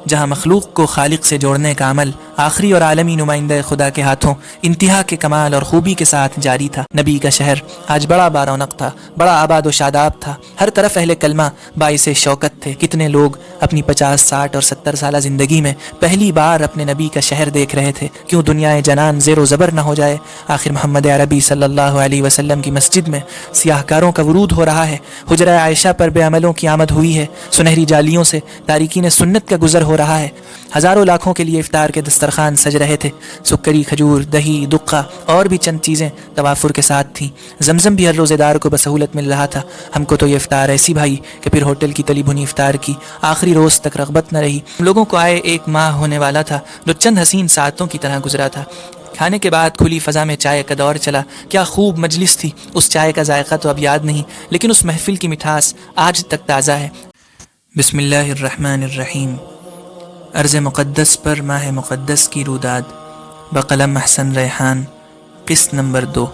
جہاں مخلوق کو خالق سے جوڑنے کا عمل آخری اور عالمی نمائندہ خدا کے ہاتھوں انتہا کے کمال اور خوبی کے ساتھ جاری تھا۔ نبی کا شہر آج بڑا بارونق تھا، بڑا آباد و شاداب تھا، ہر طرف اہل کلمہ باعث شوکت تھے۔ کتنے لوگ اپنی 50، 60 اور 70 سالہ زندگی میں پہلی بار اپنے نبی کا شہر دیکھ رہے تھے۔ کیوں دنیا جنان زیر و زبر نہ ہو جائے؟ آخر محمد عربی صلی اللہ علیہ وسلم کی مسجد میں سیاہ کاروں کا ورود ہو رہا ہے، حجرہ عائشہ پر بے عملوں کی آمد ہوئی ہے، سنہری جالیوں سے تارکین سنت کا گزر ہو رہا ہے، ہزاروں لاکھوں کے لیے افطار کے دسترخوان سج رہے تھے، سکری، کھجور، دہی، دقہ اور بھی چند چیزیں توافر کے ساتھ تھیں، زمزم بھی ہر روزے دار کو بسہولت مل رہا تھا۔ ہم کو تو یہ افطار ایسی بھائی کہ پھر ہوٹل کی تلی بھنی افطار کی آخری روز تک رغبت نہ رہی۔ ہم لوگوں کو آئے 1 ماہ ہونے والا تھا جو چند حسین ساعتوں کی طرح گزرا تھا۔ کھانے کے بعد کھلی فضا میں چائے کا دور چلا، کیا خوب مجلس تھی۔ اس چائے کا ذائقہ تو اب یاد نہیں، لیکن اس محفل کی مٹھاس آج تک تازہ ہے۔ بسم اللہ الرحمن الرحیم۔ ارض مقدس پر ماہ مقدس کی روداد، بقلم احسن ریحان، قسط نمبر 2۔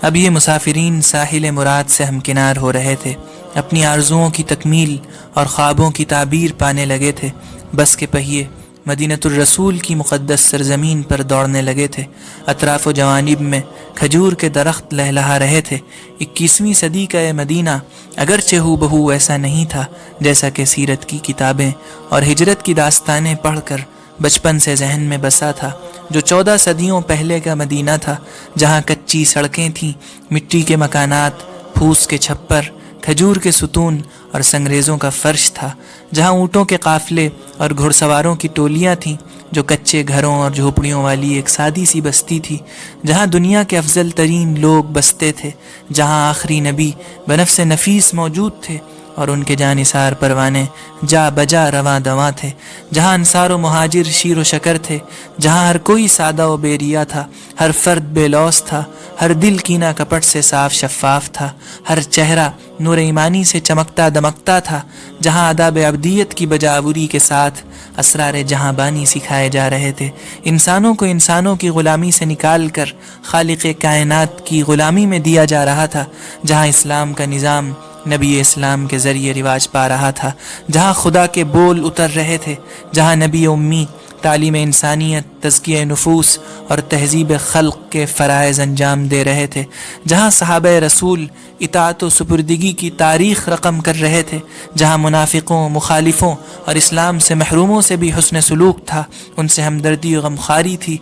اب یہ مسافرین ساحل مراد سے ہمکنار ہو رہے تھے، اپنی آرزوؤں کی تکمیل اور خوابوں کی تعبیر پانے لگے تھے۔ بس کے پہیے مدینۃ الرسول کی مقدس سرزمین پر دوڑنے لگے تھے۔ اطراف و جوانب میں کھجور کے درخت لہلہا رہے تھے۔ 21ویں صدی کا یہ مدینہ اگرچہ ہو بہو ایسا نہیں تھا جیسا کہ سیرت کی کتابیں اور ہجرت کی داستانیں پڑھ کر بچپن سے ذہن میں بسا تھا، جو 14 صدیوں پہلے کا مدینہ تھا، جہاں کچی سڑکیں تھیں، مٹی کے مکانات، پھوس کے چھپر، کھجور کے ستون اور سنگریزوں کا فرش تھا، جہاں اونٹوں کے قافلے اور گھڑ سواروں کی ٹولیاں تھیں، جو کچے گھروں اور جھوپڑیوں والی ایک سادی سی بستی تھی، جہاں دنیا کے افضل ترین لوگ بستے تھے، جہاں آخری نبی بنفس نفیس موجود تھے اور ان کے جانثار پروانے جا بجا رواں دواں تھے، جہاں انصار و مہاجر شیر و شکر تھے، جہاں ہر کوئی سادہ و بے ریا تھا، ہر فرد بے لوث تھا، ہر دل کینہ کپٹ سے صاف شفاف تھا، ہر چہرہ نور ایمانی سے چمکتا دمکتا تھا، جہاں آداب ابدیت کی بجاوری کے ساتھ اسرار جہاں بانی سکھائے جا رہے تھے، انسانوں کو انسانوں کی غلامی سے نکال کر خالق کائنات کی غلامی میں دیا جا رہا تھا، جہاں اسلام کا نظام نبی اسلام کے ذریعے رواج پا رہا تھا، جہاں خدا کے بول اتر رہے تھے، جہاں نبی امی تعلیم انسانیت، تزکیہ نفوس اور تہذیب خلق کے فرائض انجام دے رہے تھے، جہاں صحابہ رسول اطاعت و سپردگی کی تاریخ رقم کر رہے تھے، جہاں منافقوں، مخالفوں اور اسلام سے محروموں سے بھی حسن سلوک تھا، ان سے ہمدردی و غمخواری تھی۔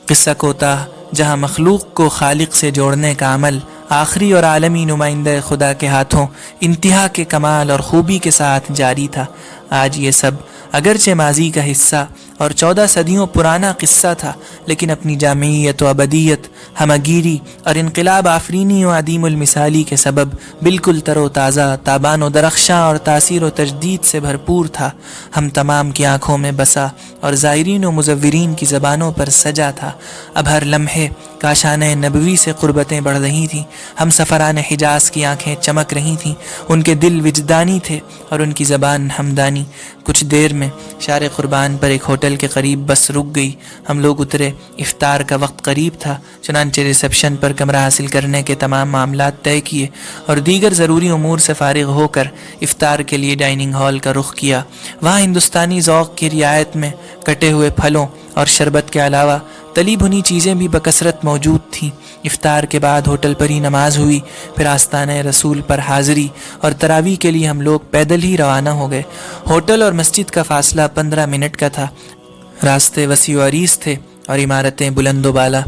قصہ کوتاہ جہاں مخلوق کو خالق سے جوڑنے کا عمل آخری اور عالمی نمائندہ خدا کے ہاتھوں انتہا کے کمال اور خوبی کے ساتھ جاری تھا۔ آج یہ سب اگرچہ ماضی کا حصہ اور 14 صدیوں پرانا قصہ تھا، لیکن اپنی جامعیت و ابدیت، ہمگیری اور انقلاب آفرینی و عدیم المثالی کے سبب بالکل تر و تازہ، تابان و درخشاں اور تاثیر و تجدید سے بھرپور تھا۔ ہم تمام کی آنکھوں میں بسا اور زائرین و مزورین کی زبانوں پر سجا تھا۔ اب ہر لمحے کاشانہ نبوی سے قربتیں بڑھ رہی تھیں، ہم سفران حجاز کی آنکھیں چمک رہی تھیں، ان کے دل وجدانی تھے اور ان کی زبان ہمدانی۔ کچھ دیر میں شار قربان پر ایک ہوٹل کے قریب بس رک گئی، ہم لوگ اترے، افطار کا وقت قریب تھا، چنانچہ ریسپشن پر کمرہ حاصل کرنے کے تمام معاملات طے کیے اور دیگر ضروری امور سے فارغ ہو کر افطار کے لیے ڈائننگ ہال کا رخ کیا۔ وہاں ہندوستانی ذوق کی رعایت میں کٹے ہوئے پھلوں اور شربت کے علاوہ تلی بھنی چیزیں بھی بکثرت موجود تھیں۔ افطار کے بعد ہوٹل پر ہی نماز ہوئی، پھر آستانہ رسول پر حاضری اور تراویح کے لیے ہم لوگ پیدل ہی روانہ ہو گئے۔ ہوٹل اور مسجد کا فاصلہ 15 منٹ کا تھا، راستے وسیع و عریض تھے اور عمارتیں بلند و بالا۔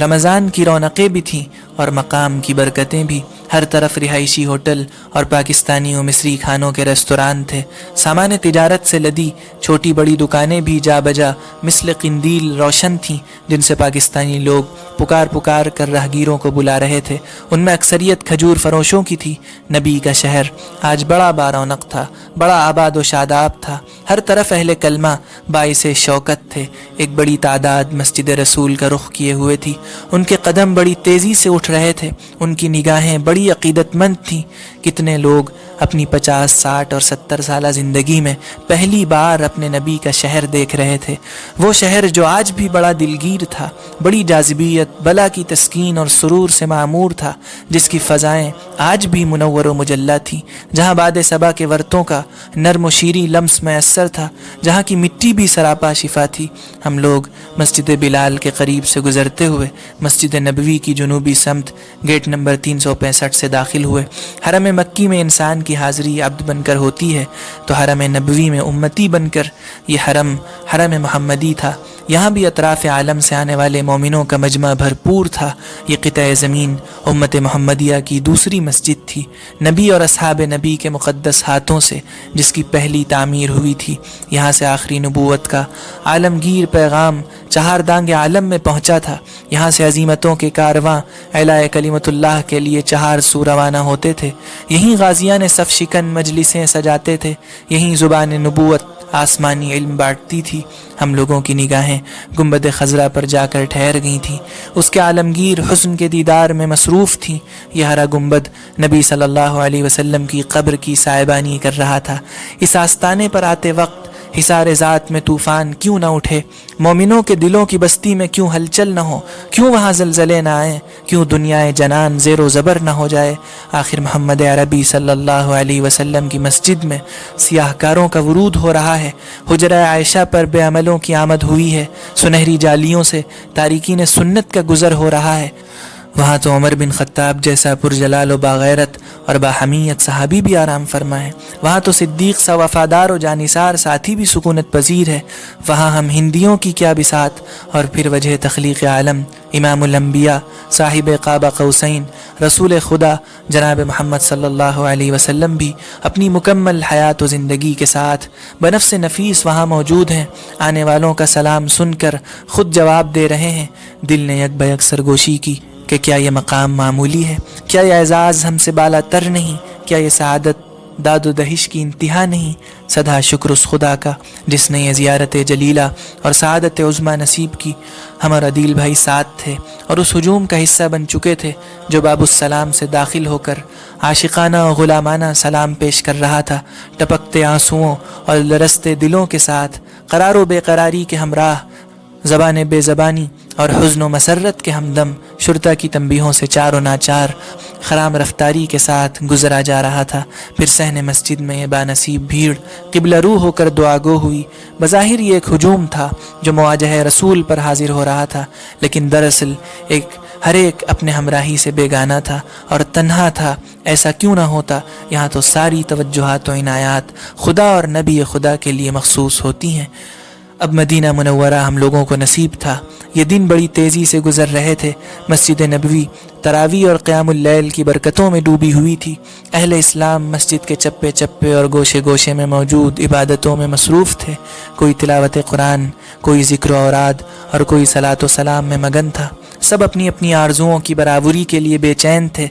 رمضان کی رونقیں بھی تھیں اور مقام کی برکتیں بھی۔ ہر طرف رہائشی ہوٹل اور پاکستانی و مصری کھانوں کے ریستوران تھے۔ سامان تجارت سے لدی چھوٹی بڑی دکانیں بھی جا بجا مثل قندیل روشن تھیں، جن سے پاکستانی لوگ پکار پکار کر راہگیروں کو بلا رہے تھے۔ ان میں اکثریت کھجور فروشوں کی تھی۔ نبی کا شہر آج بڑا بارونق تھا، بڑا آباد و شاداب تھا، ہر طرف اہل کلمہ باعث شوکت تھے۔ ایک بڑی تعداد مسجد رسول کا رخ کیے ہوئے تھی، ان کے قدم بڑی تیزی سے اٹھ رہے تھے، ان کی نگاہیں بڑی عقیدت مند تھیں۔ کتنے لوگ اپنی 50 60 اور 70 سالہ زندگی میں پہلی بار اپنے نبی کا شہر دیکھ رہے تھے، وہ شہر جو آج بھی بڑا دلگیر تھا، بڑی جاذبیت، بلا کی تسکین اور سرور سے معمور تھا، جس کی فضائیں آج بھی منور و مجلہ تھیں، جہاں باد صبا کے ورتوں کا نرم و شیریں لمس میسر تھا، جہاں کی مٹی بھی سراپا شفا تھی۔ ہم لوگ مسجد بلال کے قریب سے گزرتے ہوئے مسجد نبوی کی جنوبی سمت گیٹ نمبر 365 سے داخل ہوئے۔ حرم مکی میں انسان کی حاضری عبد بن کر ہوتی ہے، تو حرم نبوی میں امتی بن کر یہ حرم محمدی تھا۔ یہاں بھی اطراف عالم سے آنے والے مومنوں کا مجمع بھرپور تھا۔ یہ قطع زمین امت محمدیہ کی دوسری مسجد تھی، نبی اور اصحاب نبی کے مقدس ہاتھوں سے جس کی پہلی تعمیر ہوئی تھی۔ یہاں سے آخری نبوت کا عالمگیر پیغام چہار دانگ عالم میں پہنچا تھا۔ یہاں سے عظیمتوں کے کارواں اعلاء کلمت اللہ کے لیے چہار سو روانہ ہوتے تھے۔ یہیں غازیان صف شکن مجلسیں سجاتے تھے، یہیں زبان نبوت آسمانی علم بانٹتی تھی۔ ہم لوگوں کی نگاہیں گنبد خضرا پر جا کر ٹھہر گئی تھیں، اس کے عالمگیر حسن کے دیدار میں مصروف تھیں۔ یہ ہرا گنبد نبی صلی اللہ علیہ وسلم کی قبر کی سائبانی کر رہا تھا۔ اس آستانے پر آتے وقت حصار ذات میں طوفان کیوں نہ اٹھے، مومنوں کے دلوں کی بستی میں کیوں ہلچل نہ ہو، کیوں وہاں زلزلے نہ آئیں، کیوں دنیائے جنان زیر و زبر نہ ہو جائے۔ آخر محمد عربی صلی اللہ علیہ وسلم کی مسجد میں سیاہ کاروں کا ورود ہو رہا ہے، حجرہ عائشہ پر بے عملوں کی آمد ہوئی ہے، سنہری جالیوں سے تارکین سنت کا گزر ہو رہا ہے۔ وہاں تو عمر بن خطاب جیسا پرجلال و باغیرت اور باحمیت صحابی بھی آرام فرما ہے، وہاں تو صدیق سا وفادار و جانثار ساتھی بھی سکونت پذیر ہے۔ وہاں ہم ہندیوں کی کیا بساط، اور پھر وجہ تخلیق عالم امام الانبیاء صاحب قاب قوسین رسول خدا جناب محمد صلی اللہ علیہ وسلم بھی اپنی مکمل حیات و زندگی کے ساتھ بنفس نفیس وہاں موجود ہیں۔ آنے والوں کا سلام سن کر خود جواب دے رہے ہیں۔ دل نے یک بیک سرگوشی کی کہ کیا یہ مقام معمولی ہے، کیا یہ اعزاز ہم سے بالا تر نہیں، کیا یہ سعادت داد و دہش کی انتہا نہیں۔ سدا شکر اس خدا کا جس نے یہ زیارت جلیلہ اور سعادت عظمیٰ نصیب کی۔ ہم اور عدیل بھائی ساتھ تھے اور اس ہجوم کا حصہ بن چکے تھے جو باب السلام سے داخل ہو کر عاشقانہ و غلامانہ سلام پیش کر رہا تھا، ٹپکتے آنسوؤں اور لرزتے دلوں کے ساتھ، قرار و بے قراری کے ہمراہ، زبان بے زبانی اور حزن و مسرت کے ہمدم، شرطا کی تنبیہوں سے چار و ناچار خرام رفتاری کے ساتھ گزرا جا رہا تھا۔ پھر صحن مسجد میں یہ بانصیب بھیڑ قبلہ رو ہو کر دعا گو ہوئی۔ بظاہر یہ ایک ہجوم تھا جو مواجہ رسول پر حاضر ہو رہا تھا، لیکن دراصل ہر ایک اپنے ہمراہی سے بیگانہ تھا اور تنہا تھا۔ ایسا کیوں نہ ہوتا، یہاں تو ساری توجہات و عنایات خدا اور نبی خدا کے لیے مخصوص ہوتی ہیں۔ اب مدینہ منورہ ہم لوگوں کو نصیب تھا۔ یہ دن بڑی تیزی سے گزر رہے تھے۔ مسجد نبوی تراویح اور قیام اللیل کی برکتوں میں ڈوبی ہوئی تھی۔ اہل اسلام مسجد کے چپے چپے اور گوشے گوشے میں موجود عبادتوں میں مصروف تھے۔ کوئی تلاوت قرآن، کوئی ذکر و اوراد اور کوئی صلاۃ و سلام میں مگن تھا۔ سب اپنی اپنی آرزوؤں کی برابری کے لیے بے چین تھے۔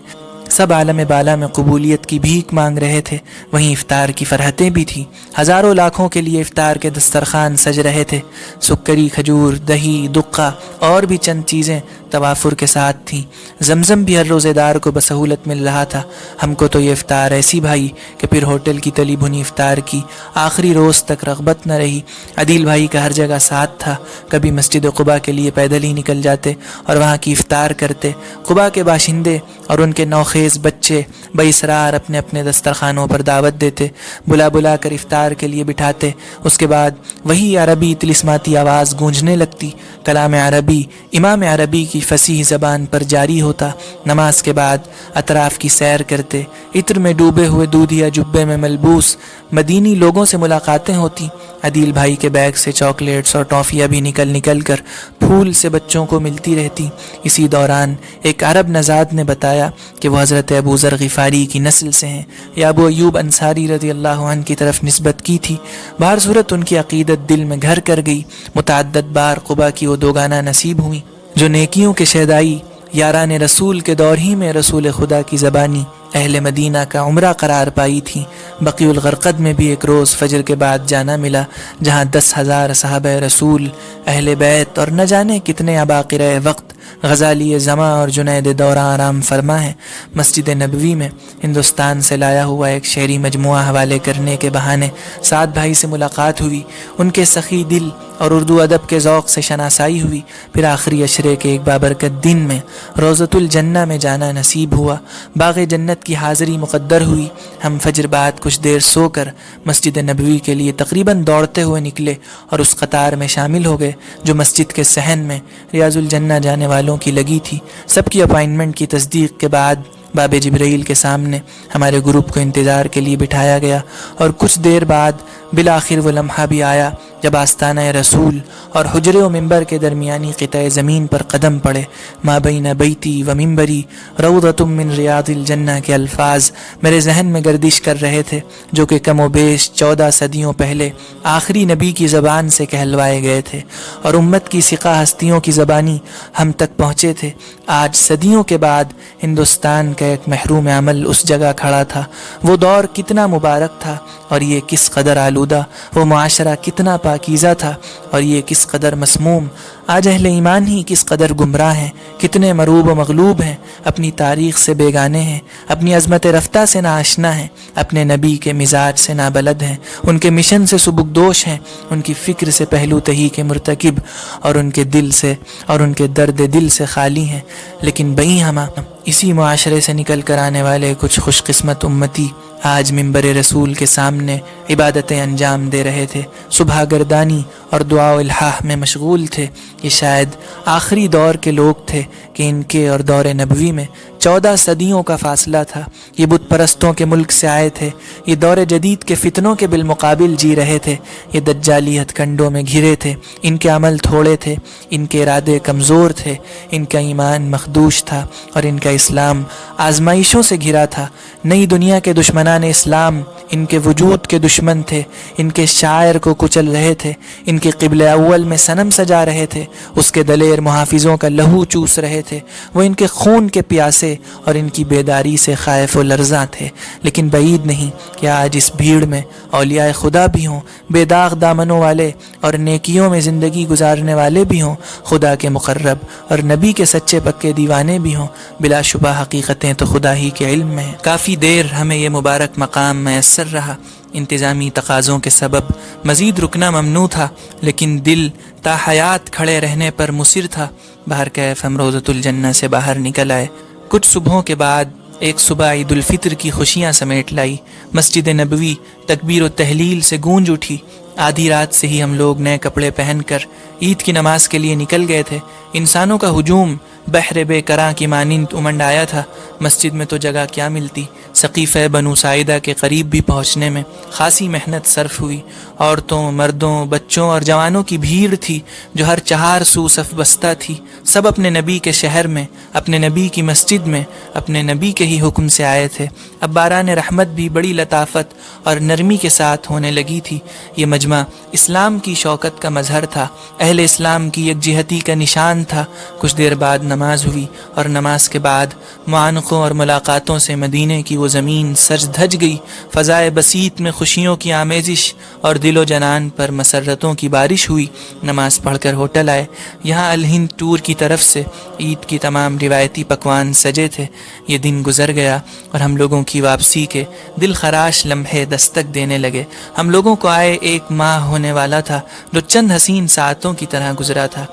سب عالم بالا میں قبولیت کی بھیک مانگ رہے تھے۔ وہیں افطار کی فرحتیں بھی تھیں۔ ہزاروں لاکھوں کے لیے افطار کے دسترخوان سج رہے تھے۔ سکری، کھجور، دہی، دقہ اور بھی چند چیزیں توافر کے ساتھ تھیں۔ زمزم بھی ہر روزے دار کو بسہولت مل رہا تھا۔ ہم کو تو یہ افطار ایسی بھائی کہ پھر ہوٹل کی تلی بھنی افطار کی آخری روز تک رغبت نہ رہی۔ عدیل بھائی کا ہر جگہ ساتھ تھا۔ کبھی مسجد قباء کے لیے پیدل ہی نکل جاتے اور وہاں کی افطار کرتے۔ قباء کے باشندے اور ان کے نوخیز بچے باسرار اپنے اپنے دسترخوانوں پر دعوت دیتے، بلا بلا کر افطار کے لیے بٹھاتے۔ اس کے بعد وہی عربی طلسماتی آواز گونجنے لگتی۔ کلام عربی امام عربی کی فصیح زبان پر جاری ہوتا۔ نماز کے بعد اطراف کی سیر کرتے۔ عطر میں ڈوبے ہوئے دودھیا جبے میں ملبوس مدینی لوگوں سے ملاقاتیں ہوتی۔ عدیل بھائی کے بیگ سے چاکلیٹس اور ٹافیاں بھی نکل کر پھول سے بچوں کو ملتی رہتی۔ اسی دوران ایک عرب نژاد نے بتایا کہ وہ حضرت ابو ذر غفاری کی نسل سے ہیں، یا ابو ایوب انصاری رضی اللہ عنہ کی طرف نسبت کی تھی۔ بہر صورت ان کی عقیدت دل میں گھر کر گئی۔ متعدد بار قباء کی وہ دوگانہ نصیب ہوئی جو نیکیوں کے شیدائی یاران رسول کے دور ہی میں رسول خدا کی زبانی اہل مدینہ کا عمرہ قرار پائی تھی۔ بقیع الغرقد میں بھی ایک روز فجر کے بعد جانا ملا، جہاں 10,000 صحابہ رسول، اہل بیت اور نہ جانے کتنے عباقرہ وقت غزالی زماں اور جنید دورہ آرام فرما ہیں۔ مسجد نبوی میں ہندوستان سے لایا ہوا ایک شعری مجموعہ حوالے کرنے کے بہانے سعد بھائی سے ملاقات ہوئی، ان کے سخی دل اور اردو ادب کے ذوق سے شناسائی ہوئی، پھر آخری عشرے کے ایک بابرکت دن میں روضۃ الجنہ میں جانا نصیب ہوا، باغ جنت کی حاضری مقدر ہوئی۔ ہم فجر بعد کچھ دیر سو کر مسجد نبوی کے لیے تقریباً دوڑتے ہوئے نکلے اور اس قطار میں شامل ہو گئے جو مسجد کے صحن میں ریاض الجنہ جانے والوں کی لگی تھی۔ سب کی اپائنٹمنٹ کی تصدیق کے بعد باب جبرائیل کے سامنے ہمارے گروپ کو انتظار کے لیے بٹھایا گیا اور کچھ دیر بعد بالآخر وہ لمحہ بھی آیا جب آستانہ رسول اور حجرے و ممبر کے درمیانی قطع زمین پر قدم پڑے۔ ما بین بیتی و ممبری روضۃ من ریاض الجنہ کے الفاظ میرے ذہن میں گردش کر رہے تھے، جو کہ کم و بیش 14 صدیوں پہلے آخری نبی کی زبان سے کہلوائے گئے تھے اور امت کی ثقہ ہستیوں کی زبانی ہم تک پہنچے تھے۔ آج صدیوں کے بعد ہندوستان کا ایک محروم عمل اس جگہ کھڑا تھا۔ وہ دور کتنا مبارک تھا اور یہ کس قدر آلودہ، وہ معاشرہ کتنا پاکیزہ تھا اور یہ کس قدر مسموم۔ آج اہل ایمان ہی کس قدر گمراہ ہیں، کتنے مروب و مغلوب ہیں، اپنی تاریخ سے بیگانے ہیں، اپنی عظمت رفتہ سے ناآشنا ہیں، اپنے نبی کے مزاج سے نابلد ہیں، ان کے مشن سے سبکدوش ہیں، ان کی فکر سے پہلو تہی کے مرتکب اور ان کے دل سے اور ان کے درد دل سے خالی ہیں۔ لیکن بئی ہم اسی معاشرے سے نکل کر آنے والے کچھ خوش قسمت امتی آج ممبر رسول کے سامنے عبادتیں انجام دے رہے تھے، صبح گردانی اور دعا و الحاح میں مشغول تھے۔ یہ شاید آخری دور کے لوگ تھے کہ ان کے اور دور نبوی میں 14 صدیوں کا فاصلہ تھا۔ یہ بت پرستوں کے ملک سے آئے تھے، یہ دور جدید کے فتنوں کے بالمقابل جی رہے تھے، یہ دجالی ہتھ کنڈوں میں گھرے تھے، ان کے عمل تھوڑے تھے، ان کے ارادے کمزور تھے، ان کا ایمان مخدوش تھا اور ان کا اسلام آزمائشوں سے گھرا تھا۔ نئی دنیا کے دشمنان اسلام ان کے وجود کے دشمن تھے، ان کے شاعر کو کچل رہے تھے، ان کے قبل اول میں صنم سجا رہے تھے، اس کے دلیر محافظوں کا لہو چوس رہے تھے، وہ ان کے خون کے پیاسے اور ان کی بیداری سے خائف و لرزاں تھے۔ لیکن بعید نہیں کہ آج اس بھیڑ میں اولیاء خدا بھی ہوں، بے داغ دامنوں والے اور نیکیوں میں زندگی گزارنے والے بھی ہوں، خدا کے مقرب اور نبی کے سچے پکے دیوانے بھی ہوں۔ بلا شبہ حقیقتیں تو خدا ہی کے علم میں ہیں۔ کافی دیر ہمیں یہ مبارک مقام میسر رہا، انتظامی تقاضوں کے سبب مزید رکنا ممنوع تھا، لیکن دل تا حیات کھڑے رہنے پر مصر تھا۔ باہر کیف ہم روضۃ الجنہ سے باہر نکل آئے۔ کچھ صبحوں کے بعد ایک صبح عید الفطر کی خوشیاں سمیٹ لائی۔ مسجد نبوی تکبیر و تحلیل سے گونج اٹھی۔ آدھی رات سے ہی ہم لوگ نئے کپڑے پہن کر عید کی نماز کے لیے نکل گئے تھے۔ انسانوں کا ہجوم بحر بے کراں کی مانند امنڈ آیا تھا۔ مسجد میں تو جگہ کیا ملتی، سقیفہ بنو ساعدہ کے قریب بھی پہنچنے میں خاصی محنت صرف ہوئی۔ عورتوں، مردوں، بچوں اور جوانوں کی بھیڑ تھی جو ہر چہار سو صف بستہ تھی۔ سب اپنے نبی کے شہر میں، اپنے نبی کی مسجد میں، اپنے نبی کے ہی حکم سے آئے تھے۔ اب باران رحمت بھی بڑی لطافت اور نرمی کے ساتھ ہونے لگی تھی۔ یہ مجمع اسلام کی شوکت کا مظہر تھا، اہل اسلام کی یکجہتی کا نشان تھا۔ کچھ دیر بعد نماز ہوئی اور نماز کے بعد معانقوں اور ملاقاتوں سے مدینے کی وہ زمین سج دھج گئی۔ فضائے بسیط میں خوشیوں کی آمیزش اور دل و جنان پر مسرتوں کی بارش ہوئی۔ نماز پڑھ کر ہوٹل آئے۔ یہاں الہند ٹور کی طرف سے عید کی تمام روایتی پکوان سجے تھے۔ یہ دن گزر گیا اور ہم لوگوں کی واپسی کے دل خراش لمحے دستک دینے لگے۔ ہم لوگوں کو آئے ایک ماہ ہونے والا تھا جو چند حسین ساعتوں کی طرح گزرا تھا۔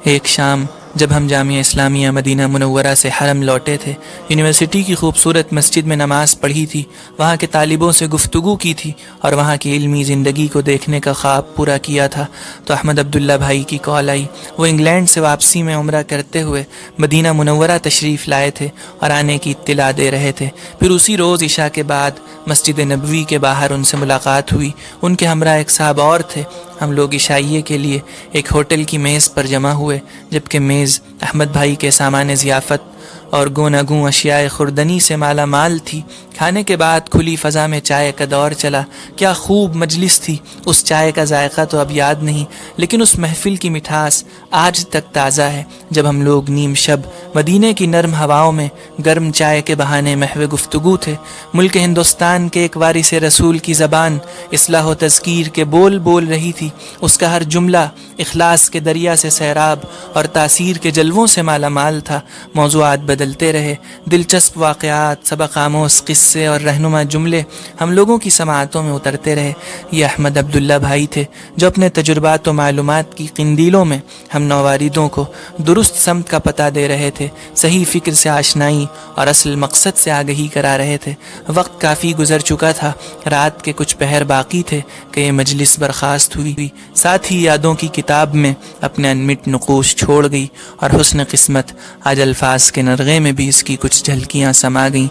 ایک شام جب ہم جامعہ اسلامیہ مدینہ منورہ سے حرم لوٹے تھے، یونیورسٹی کی خوبصورت مسجد میں نماز پڑھی تھی، وہاں کے طالبوں سے گفتگو کی تھی اور وہاں کی علمی زندگی کو دیکھنے کا خواب پورا کیا تھا، تو احمد عبداللہ بھائی کی کال آئی۔ وہ انگلینڈ سے واپسی میں عمرہ کرتے ہوئے مدینہ منورہ تشریف لائے تھے اور آنے کی اطلاع دے رہے تھے۔ پھر اسی روز عشاء کے بعد مسجد نبوی کے باہر ان سے ملاقات ہوئی۔ ان کے ہمراہ ایک صاحب اور تھے۔ ہم لوگ عشائیے کے لیے ایک ہوٹل کی میز پر جمع ہوئے، جبکہ میز احمد بھائی کے سامان ضیافت اور گوناگوں اشیاء خوردنی سے مالا مال تھی۔ کھانے کے بعد کھلی فضا میں چائے کا دور چلا۔ کیا خوب مجلس تھی، اس چائے کا ذائقہ تو اب یاد نہیں، لیکن اس محفل کی مٹھاس آج تک تازہ ہے، جب ہم لوگ نیم شب مدینے کی نرم ہواؤں میں گرم چائے کے بہانے محو گفتگو تھے۔ ملک ہندوستان کے ایک وارث رسول کی زبان اصلاح و تذکیر کے بول رہی تھی، اس کا ہر جملہ اخلاص کے دریا سے سیراب اور تاثیر کے جلووں سے مالا مال تھا۔ موضوعات بدلتے رہے، دلچسپ واقعات، سبق آموز قصے اور رہنما جملے ہم لوگوں کی سماعتوں میں اترتے رہے۔ یہ احمد عبداللہ بھائی تھے جو اپنے تجربات و معلومات کی قندیلوں میں ہم نوواریدوں کو درست سمت کا پتہ دے رہے تھے، صحیح فکر سے آشنائی اور اصل مقصد سے آگہی کرا رہے تھے۔ وقت کافی گزر چکا تھا، رات کے کچھ پہر باقی تھے کہ یہ مجلس برخاست ہوئی، ساتھ ہی یادوں کی کتاب میں اپنے انمٹ نقوش چھوڑ گئی، اور حسن قسمت آج الفاظ کے نرغے میں بھی اس کی کچھ جھلکیاں سما گئیں۔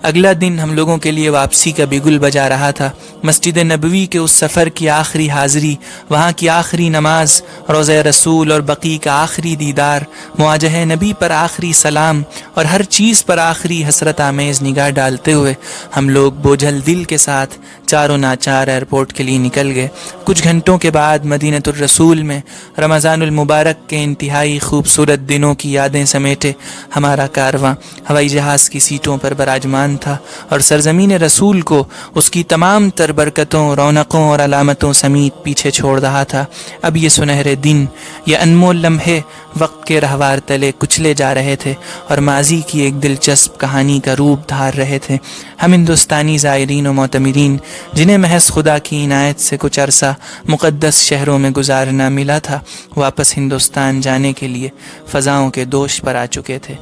اگلا دن ہم لوگوں کے لیے واپسی کا بگل بجا رہا تھا۔ مسجد نبوی کے اس سفر کی آخری حاضری، وہاں کی آخری نماز، روضہ رسول اور بقیع کا آخری دیدار، مواجہہ نبی پر آخری سلام اور ہر چیز پر آخری حسرت آمیز نگاہ ڈالتے ہوئے ہم لوگ بوجھل دل کے ساتھ چاروں ناچار ایئرپورٹ کے لیے نکل گئے۔ کچھ گھنٹوں کے بعد مدینۃ الرسول میں رمضان المبارک کے انتہائی خوبصورت دنوں کی یادیں سمیٹے ہمارا کارواں ہوائی جہاز کی سیٹوں پر براجمان تھا، اور سرزمین رسول کو اس کی تمام تر برکتوں، رونقوں اور علامتوں سمیت پیچھے چھوڑ رہا تھا۔ اب یہ سنہرے دن، یہ انمول لمحے وقت کے رہوار تلے کچلے جا رہے تھے اور ماضی کی ایک دلچسپ کہانی کا روپ دھار رہے تھے۔ ہم ہندوستانی زائرین و معتمرین جنہیں محض خدا کی عنایت سے کچھ عرصہ مقدس شہروں میں گزارنا ملا تھا، واپس ہندوستان جانے کے لیے فضاؤں کے دوش پر آ چکے تھے۔